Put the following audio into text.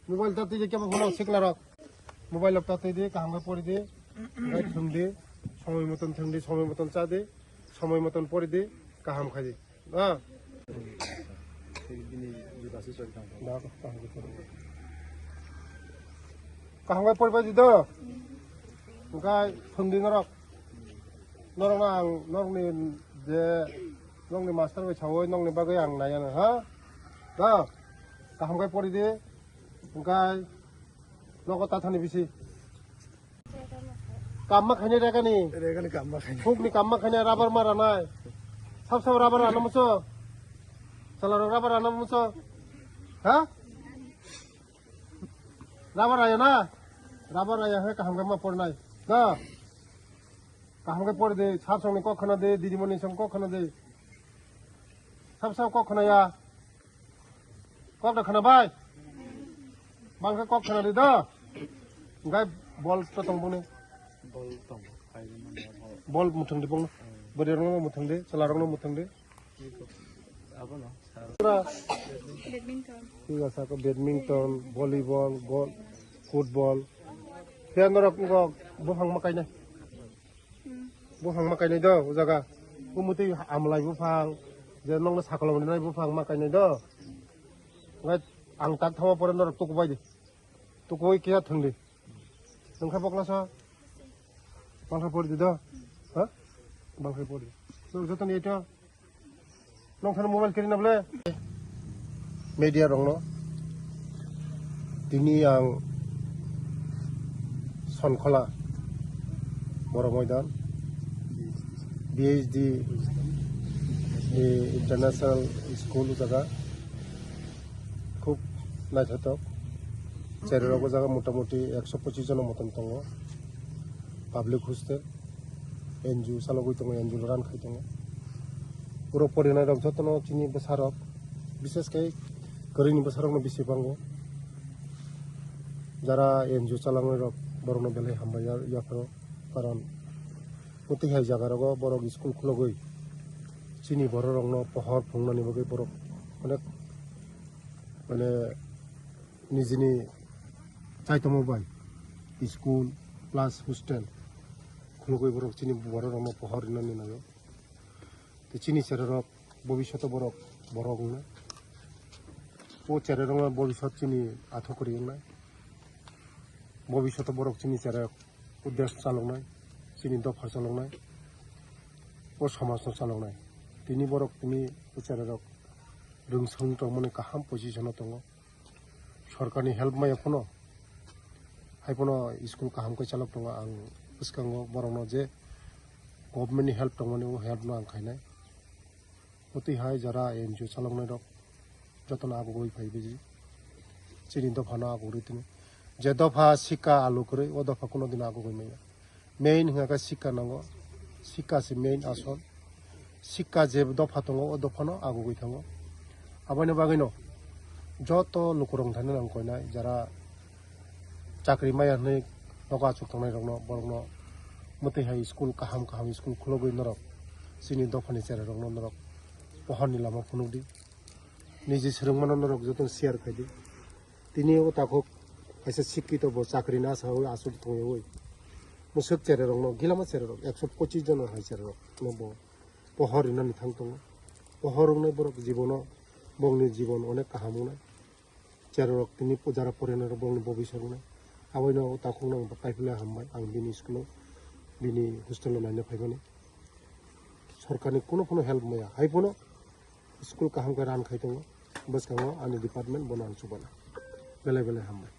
Mobile ताते जे केबो फनो सिखला रक mobile ताते दे काम का पड़ी दे गाय थंदे समय मतन थंदे समय मतन चा दे समय मतन पड़ी दे काम खाजे हां काम का पड़ी बाजी दो गाय थंदे नरक नरक आं नरकनि जे नंगनि मास्टार बाय छावै नंगनि बागै आं नायानो हा दा काम का पड़ी दे गाय नगो ताथानि बिसि काममा खाने रेगानि काममा खाने फुकनि काममा खाने राबार मारा नाय सब राबार आना मुसो सालार राबार आना मुसो हा राबार आया ना राबार आया है काहम मा पड़नाय दा काहम के पड़ दे साब संग को खना दे दीदीमणि संग को खना दे सब को खनाया को दा खना बाय बांका को खना दे दा गाय बल तो तंबने बल मुथंदे बंग बरेरंग मुथंदे सलारंग मुथंदे बैडमिंटन ठीक है साको बैडमिंटन वॉलीबॉल गोल फुटबॉल फेन रक को बुफांग मकाइनाय बुफांग मकाइनाय दो उजागा कुमुति आमलाय बुफां जे नंग साखल मोननाय बुफां मकाइनाय दो गाय आं ताक थामा परे नरक तुक बायदि तुकoi किया थंदे नंखा बक्लासा बांखा पड़ी दो हा बांखा पड़ी तो जतन एटा नंखा मोबाइल केरि नाबले मीडिया रंगनो दिनी आं सनखला बर मैदान PhD इंटरनेशनल स्कूल जगह खूब नायथावथाव जेरावबो जागा मोटामुटी 125 जन मतन दङ पाब्लिक हस्टेल एनजिअ सालागै दङ एनजिअ रानखाय दङ पुरो फरायनाय रक जतन चिनि बोसारक बिसेसकै गरैनि बोसारकनो बेसेबांगो যারা এনজিও চালানো রক বড় বেলে হামবাই ইয়াফার কারণ প্রতিহাই জায়গারগ বড় স্কুল খুলগই চিনি বড় রং পহর ফুংনানি বগৈ বড় অনেক মানে নিজনি চাইতমো বাই স্কুল প্লাস হোস্টেল খুলগই বড় চিনি বড় রং পহর ইনানি নাও তো চিনি সেরক ভবিষ্যৎ বড় বড় গনা ও চেরে রং ভবিষ্যৎ চিনি আথো করি না ভবিষ্যৎ বড় চিনি চেরে উদ্দেশ্য চালানাय চিনি দফা চালাनाय ও সমাজ চালাनाय তিনি বড় তিনি চেরে রক রংসং তো মানে কাহাম পজিশন দङ सरकारनि हेल्प माय फनो हायफनो स्कुल काहाम को चालक दङ आं उसकांगो बरनो जे गभर्नमेन्टनि हेल्प दङनि ओ हेल्प न आं खायनाय अति हाय जरा एनजिओ चालकनाय रक जतन आगो गई फाइबेजी चिनि दफा न आगो रितिनि जे दफा शिक्षा आलु करे ओ दफा कोनो दिन आगो गई मैया मेन हिंगा शिक्षा नांगो शिक्षा से मेन आसल शिक्षा जे दफा दङ ओ दफा न आगो गई थाङो आबायनो बागैनो যত লোকরং থানে নাম কইনাय যারা চাকরি মায়াनै নকা চুকथांनाय रंनो बरनो मते हाय स्कुल काहाम काहाम स्कुल खुलगै नरक सिनि दफानि सेरा रंनो नरक पहरनि लामा फुनुदि निजे सोरंमानो नरक जतन शेयार खायदि तिनि ओ ताखो खायसे शिक्षित ब चाकरि ना साव आसुल थंयoi मुसक सेरा रंनो गिलामा सेरा रक 125 जन हाय सेरा रक नबो पहर इनानि थांतङ पहरंनाय बरक जीवन बंगनि जीवन अनेक काहामुनाय जेराव तिनि जारा फरायनाय बंगनि भबिष्यतनाय आबायनो ताखौ नां पाइपला हामबाय आं बिनि स्कुलाव बिनि हस्टेलाव नायनो फायबानि सरकारनि कोनो हेल्प माया हायफनो स्कुल काहामखौ रानखाय दङ बसखाङो आंनि डिपार्टमेन्ट बनान सुबाना बेले बेले हामबाय।